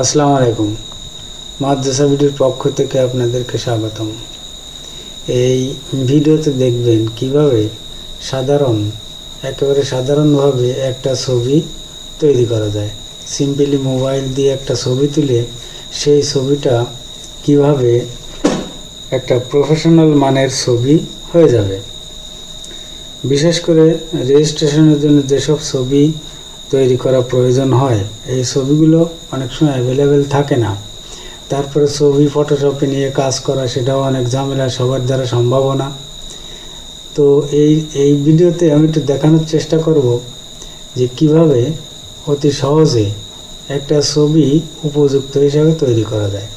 আসসালামু আলাইকুম। মাদ্রাসা ভিডিওর পক্ষ থেকে আপনাদেরকে স্বাগতম। এই ভিডিওতে দেখবেন কিভাবে একেবারে সাধারণভাবে একটা ছবি তৈরি করা যায়। সিম্পলি মোবাইল দিয়ে একটা ছবি তুলে সেই ছবিটা কিভাবে একটা প্রফেশনাল মানের ছবি হয়ে যাবে। বিশেষ করে রেজিস্ট্রেশনের জন্য যেসব ছবি তৈরি করা প্রয়োজন হয়, এই ছবিগুলো অনেক সময় অ্যাভেলেবেল থাকে না। তারপরে ছবি ফটোশপে নিয়ে কাজ করা, সেটাও অনেক ঝামেলা, সবার দ্বারা সম্ভব না। তো এই ভিডিওতে আমি একটু দেখানোর চেষ্টা করব যে কিভাবে অতি সহজে একটা ছবি উপযুক্ত হিসাবে তৈরি করা যায়।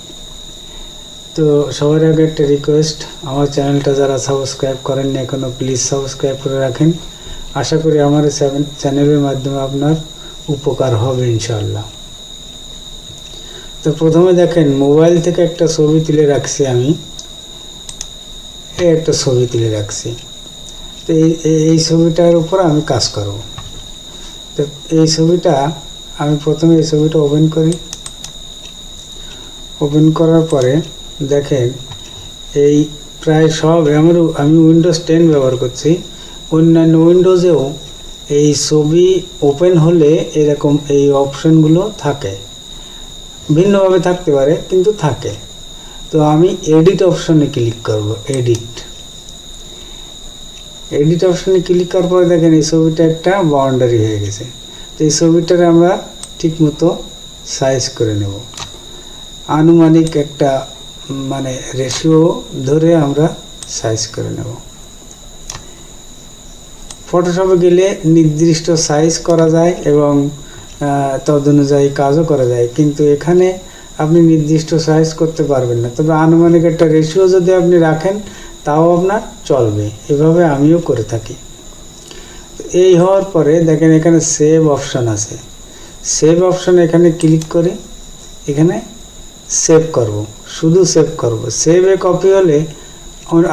তো সবার আগে একটা রিকোয়েস্ট, আমার চ্যানেলটা যারা সাবস্ক্রাইব করেননি এখনও, প্লিজ সাবস্ক্রাইব করে রাখেন। আশা করি আমার চ্যানেলের মাধ্যমে আপনার উপকার হবে ইনশাআল্লাহ। তো প্রথমে দেখেন, মোবাইল থেকে একটা ছবি তুলে রাখছি আমি। একটা ছবি তুলে রাখছি। তো এই ছবিটার উপর আমি কাজ করব। তো এই ছবিটা আমি প্রথমে এই ছবিটা ওপেন করি। ওপেন করার পরে দেখেন, এই প্রায় সব আমি উইন্ডোজ 10 ব্যবহার করছি। অন্যান্য উইন্ডোজেও এই ছবি ওপেন হলে এরকম এই অপশনগুলো থাকে, ভিন্নভাবে থাকতে পারে কিন্তু থাকে। তো আমি এডিট অপশনে ক্লিক করব। এডিট অপশনে ক্লিক করার পরে দেখেন এই ছবিটা একটা বাউন্ডারি হয়ে গেছে। তো এই ছবিটাকে আমরা ঠিকমতো সাইজ করে নেব। আনুমানিক একটা রেশিও ধরে আমরা সাইজ করে নেব। ফটোশপে গেলে নির্দিষ্ট সাইজ করা যায় এবং তদনুযায়ী কাজও করা যায়, কিন্তু এখানে আপনি নির্দিষ্ট সাইজ করতে পারবেন না। তবে আনুমানিক একটা রেশিও যদি আপনি রাখেন তাও আপনার চলবে। এভাবে আমিও করে থাকি। এই হওয়ার পরে দেখেন এখানে সেভ অপশন আছে। সেভ অপশন এখানে ক্লিক করে এখানে সেভ করব, শুধু সেভ করব। সেভে কপি হলে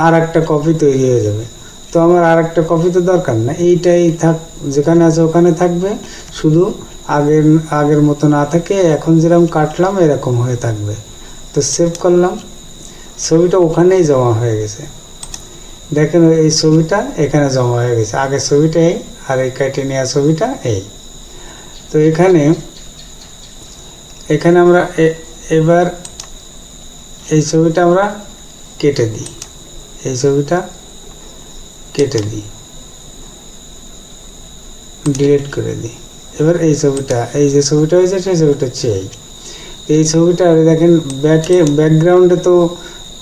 আর একটা কপি তৈরি হয়ে যাবে। তো আমার আর একটা কপি তো দরকার না, এইটাই থাক, যেখানে আছে ওখানে থাকবে। শুধু আগের মতো না থাকে, এখন যেরকম কাটলাম এরকম হয়ে থাকবে। তো সেভ করলাম, ছবিটা ওখানেই জমা হয়ে গেছে। দেখেন এই ছবিটা এখানে জমা হয়ে গেছে। আগের ছবিটা এই, আর এই কেটে নেওয়া ছবিটা এই। তো এখানে আমরা এবার এই ছবিটা আমরা কেটে দিই। এই ছবিটা কেটে দিই, ডিলিট করে দিই। এবার এই ছবিটা, এই যে ছবিটা হয়েছে সেই ছবিটা চাই। এই ছবিটা দেখেন ব্যাকগ্রাউন্ডে তো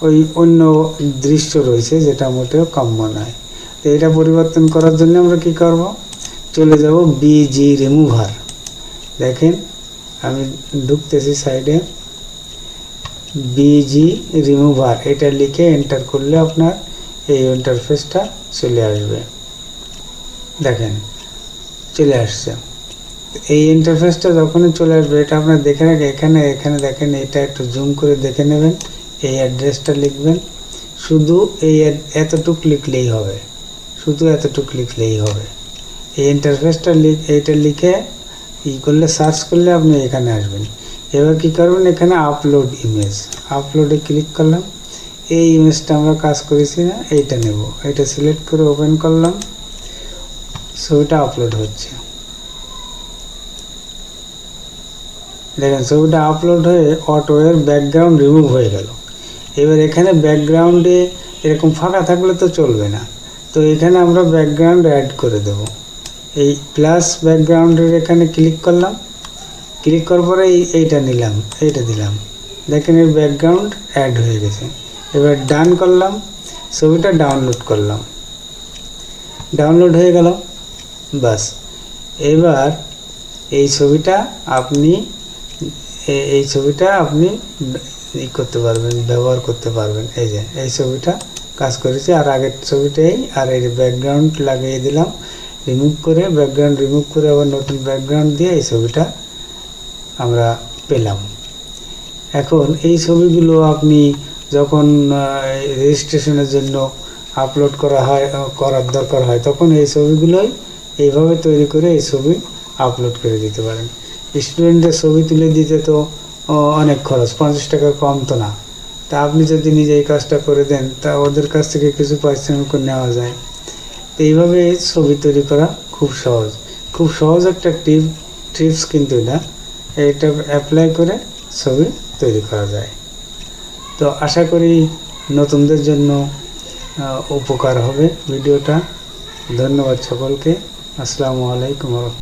ওই অন্য দৃশ্য রয়েছে, যেটা মোটেও কাম্য নয়। তো এটা পরিবর্তন করার জন্য আমরা কি করব, চলে যাব বিজি রিমুভার। দেখেন আমি ঢুকতেছি সাইডে, বিজি রিমুভার এটা লিখে এন্টার করলে আপনার এই ইন্টারফেসটা চলে আসবে। দেখেন চলে আসছে। এই ইন্টারফেসটা যখনই চলে আসবে, এটা আপনার দেখে রাখে। এখানে দেখেন, এটা একটু জুম করে দেখে নেবেন। এই অ্যাড্রেসটা লিখবেন, শুধু এতটুকু লিখলেই হবে, শুধু এতটুকু লিখলেই হবে। এই ইন্টারফেসটা এইটা লিখে করলে, সার্চ করলে আপনি এখানে আসবেন। এবার কি করবেন, এখানে আপলোড ইমেজ, আপলোডে ক্লিক করলাম। এই ইমেজটা আমরা কাজ করেছি না, এইটা নেব। এটা সিলেক্ট করে ওপেন করলাম, ছবিটা আপলোড হচ্ছে। দেখেন ছবিটা আপলোড হয়ে অটো এর ব্যাকগ্রাউন্ড রিমুভ হয়ে গেল। এবার এখানে ব্যাকগ্রাউন্ডে এরকম ফাঁকা থাকলে তো চলবে না। তো এখানে আমরা ব্যাকগ্রাউন্ড অ্যাড করে দেব। এই প্লাস ব্যাকগ্রাউন্ডের এখানে ক্লিক করলাম। ক্লিক করার পরে এইটা নিলাম, এইটা দিলাম। দেখেন এর ব্যাকগ্রাউন্ড অ্যাড হয়ে গেছে। এবার ডান করলাম, ছবিটা ডাউনলোড করলাম, ডাউনলোড হয়ে গেল। বাস, এবার এই ছবিটা আপনি করতে পারবেন, ব্যবহার করতে পারবেন। এই যে এই ছবিটা কাজ করেছি, আর আগের ছবিটাই। আর এই ব্যাকগ্রাউন্ড লাগিয়ে দিলাম, রিমুভ করে, ব্যাকগ্রাউন্ড রিমুভ করে আবার নতুন ব্যাকগ্রাউন্ড দিয়ে এই ছবিটা আমরা পেলাম। এখন এই ছবিগুলো আপনি যখন রেজিস্ট্রেশনের জন্য আপলোড করার দরকার হয়, তখন এই ছবিগুলোই এইভাবে তৈরি করে এই ছবি আপলোড করে দিতে পারেন। স্টুডেন্টদের ছবি তুলে দিতে তো অনেক খরচ, 50 টাকার কম তো না। তা আপনি যদি নিজে এই কাজটা করে দেন, তা ওদের কাছ থেকে কিছু পারিশ্রমিক নেওয়া যায়। তো এইভাবে ছবি তৈরি করা খুব সহজ, খুব সহজ একটা টিপস কিন্তু এটা অ্যাপ্লাই করে ছবি তৈরি করা যায়। তো আশা করি নতুনদের জন্য উপকার হবে ভিডিওটা। ধন্যবাদ সকলকে। আসসালামু আলাইকুম।